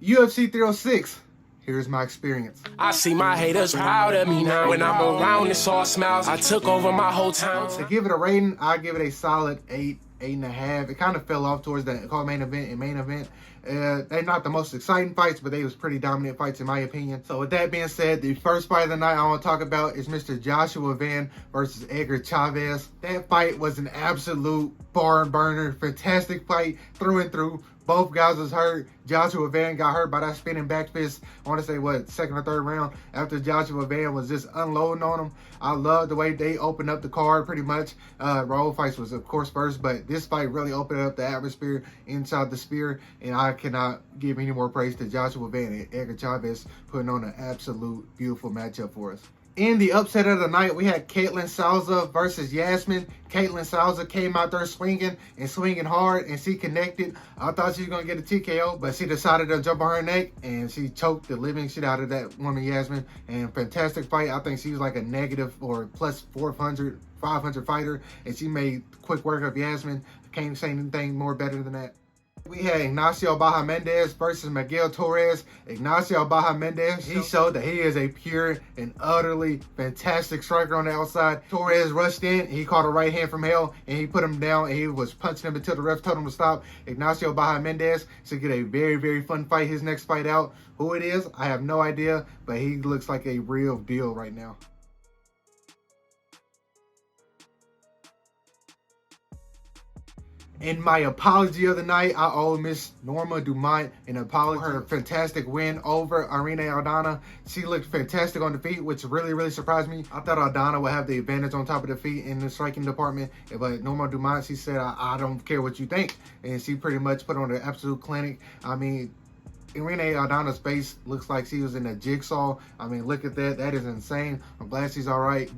UFC 306. Here's my experience. I see my haters proud of me now. When I'm around, it's all smiles. I took over my whole town. To give it a rating, I give it a solid 8, 8.5. It kind of fell off towards the main event and main event. They're not the most exciting fights, but they was pretty dominant fights in my opinion. So with that being said, the first fight of the night I want to talk about is Mr. Joshua Van versus Edgar Chavez. That fight was an absolute barn burner. Fantastic fight through and through. Both guys was hurt. Joshua Van got hurt by that spinning back fist, I want to say, what, second or third round, after Joshua Van was just unloading on him. I love the way they opened up the card pretty much. Roll fights was, of course, first, but this fight really opened up the atmosphere inside the spear, and I cannot give any more praise to Joshua Van and Edgar Chavez putting on an absolute beautiful matchup for us. In the upset of the night, we had Caitlin Souza versus Yasmin. Caitlin Souza came out there swinging and swinging hard, and she connected. I thought she was going to get a TKO, but she decided to jump on her neck, and she choked the living shit out of that woman, Yasmin. And fantastic fight. I think she was like a negative or plus 400, 500 fighter, and she made quick work of Yasmin. I can't say anything more better than that. We had Ignacio Baja-Mendez versus Miguel Torres. Ignacio Baja-Mendez, he showed that he is a pure and utterly fantastic striker on the outside. Torres rushed in, he caught a right hand from hell, and he put him down, and he was punching him until the ref told him to stop. Ignacio Baja-Mendez should get a very, very fun fight his next fight out. Who it is, I have no idea, but he looks like a real deal right now. In my apology of the night, I owe Miss Norma Dumont an apology for her fantastic win over Irene Aldana. She looked fantastic on the feet, which really, really surprised me. I thought Aldana would have the advantage on top of the feet in the striking department, but Norma Dumont, she said, I don't care what you think. And she pretty much put on an absolute clinic. I mean, Irene Aldana's face looks like she was in a jigsaw. I mean, look at that. That is insane. I'm glad she's all right.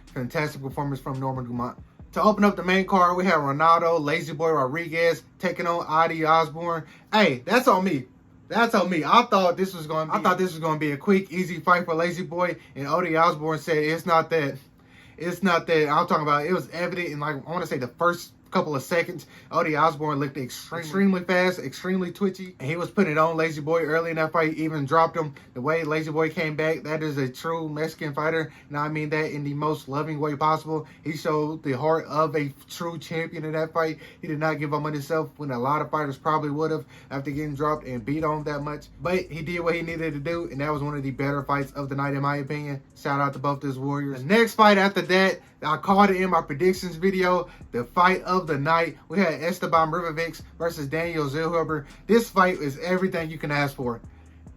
Fantastic performance from Norma Dumont. To open up the main card, we have Ronaldo Lazy Boy Rodriguez taking on Adi Osborne. Hey, that's on me. That's on me. I thought this was going to be a quick, easy fight for Lazy Boy, and Adi Osborne said it's not that. It's not that. I'm talking about, it was evident in, like, I want to say the first couple of seconds. Adi Osborne looked extremely fast, extremely twitchy, and he was putting it on Lazy Boy early in that fight, even dropped him. The way Lazy Boy came back, that is a true Mexican fighter, and I mean that in the most loving way possible. He showed the heart of a true champion in that fight. He did not give up on himself when a lot of fighters probably would have after getting dropped and beat on that much, but he did what he needed to do, and that was one of the better fights of the night in my opinion. Shout out to both these warriors. The next fight after that, I called it in my predictions video, the fight of the night. We had Esteban Ribovics versus Daniel Zellhuber. This fight is everything you can ask for.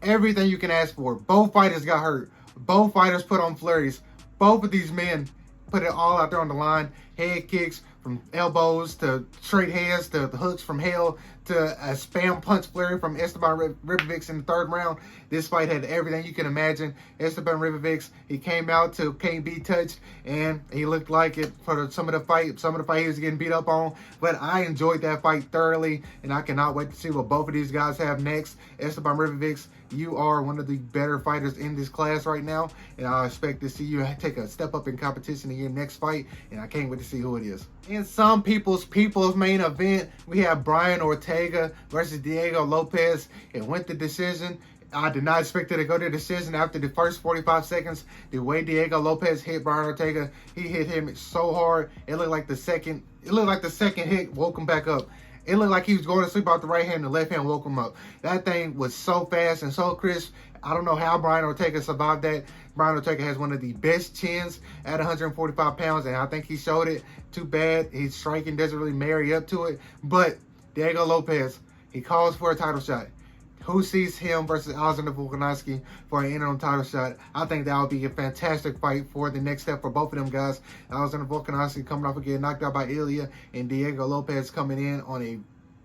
Everything you can ask for. Both fighters got hurt. Both fighters put on flurries. Both of these men put it all out there on the line. Head kicks from elbows to straight hands to the hooks from hell to a spam punch flurry from Esteban Ribovics in the third round. This fight had everything you can imagine. Esteban Ribovics, he came out to can't be touched, and he looked like it for some of the fight. Some of the fight he was getting beat up on, but I enjoyed that fight thoroughly, and I cannot wait to see what both of these guys have next. Esteban Ribovics, you are one of the better fighters in this class right now, and I expect to see you take a step up in competition in your next fight, and I can't wait to see who it is. In some people's main event, we have Brian Ortega versus Diego Lopez. It went to decision. I did not expect it to go to decision after the first 45 seconds. The way Diego Lopez hit Brian Ortega, he hit him so hard. It looked like the second hit woke him back up. It looked like he was going to sleep out the right hand, the left hand woke him up. That thing was so fast and so crisp. I don't know how Brian Ortega survived that. Brian Ortega has one of the best chins at 145 pounds, and I think he showed it. Too bad his striking doesn't really marry up to it. But Diego Lopez, he calls for a title shot. Who sees him versus Alexander Volkanovski for an interim title shot? I think that would be a fantastic fight for the next step for both of them guys. Alexander Volkanovski coming off of getting knocked out by Ilya, and Diego Lopez coming in on a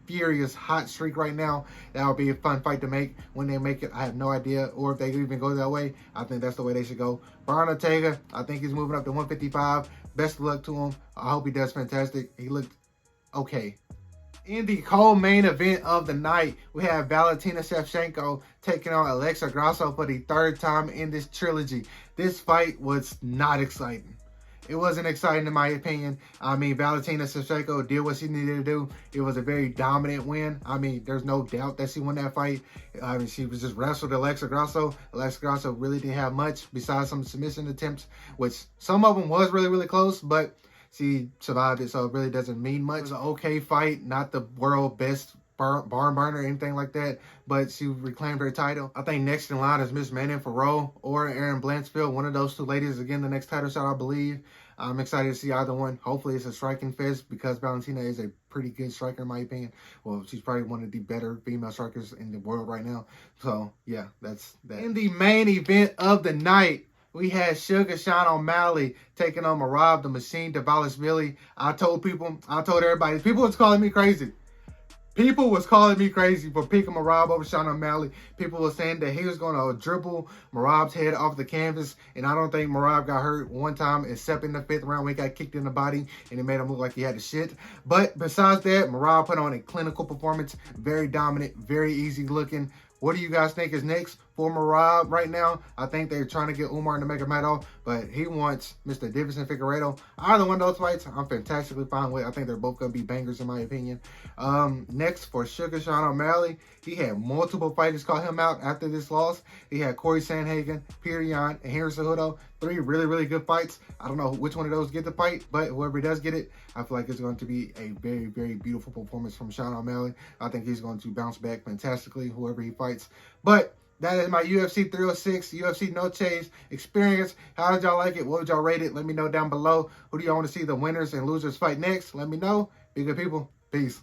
furious hot streak right now. That would be a fun fight to make. When they make it, I have no idea, or if they even go that way. I think that's the way they should go. Brian Ortega, I think he's moving up to 155. Best of luck to him. I hope he does fantastic. He looked okay. In the co-main event of the night, we have Valentina Shevchenko taking on Alexa Grasso for the third time in this trilogy. This fight was not exciting. It wasn't exciting in my opinion. I mean, Valentina Shevchenko did what she needed to do. It was a very dominant win. I mean, there's no doubt that she won that fight. I mean, she was just wrestled Alexa Grasso. Alexa Grasso really didn't have much besides some submission attempts, which some of them was really, really close, but she survived it, so it really doesn't mean much. It was an okay fight, not the world best barn burner or anything like that, but she reclaimed her title. I think next in line is Miss Manon Farrow or Erin Blanchfield. One of those two ladies again the next title shot, I believe. I'm excited to see either one. Hopefully it's a striking fest because Valentina is a pretty good striker in my opinion. Well, she's probably one of the better female strikers in the world right now. So yeah, that's that. In the main event of the night, we had Sugar Sean O'Malley taking on Merab the Machine Dvalishvili. I told everybody, people was calling me crazy. People was calling me crazy for picking Merab over Sean O'Malley. People were saying that he was going to dribble Merab's head off the canvas. And I don't think Merab got hurt one time except in the 5th round when he got kicked in the body and it made him look like he had the shit. But besides that, Merab put on a clinical performance. Very dominant, very easy looking. What do you guys think is next for Merab right now? I think they're trying to get Umar Nurmagomedov, but he wants Mr. Deiveson Figueiredo. Either one of those fights, I'm fantastically fine with. I think they're both going to be bangers in my opinion. Next for Sugar Sean O'Malley, he had multiple fighters call him out after this loss. He had Corey Sandhagen, Peter Yan, and Henry Cejudo. 3 really, really good fights. I don't know which one of those get the fight, but whoever does get it, I feel like it's going to be a very, very beautiful performance from Sean O'Malley. I think he's going to bounce back fantastically, whoever he fights. But that is my UFC 306, UFC Noche Experience. How did y'all like it? What would y'all rate it? Let me know down below. Who do y'all want to see the winners and losers fight next? Let me know. Be good people. Peace.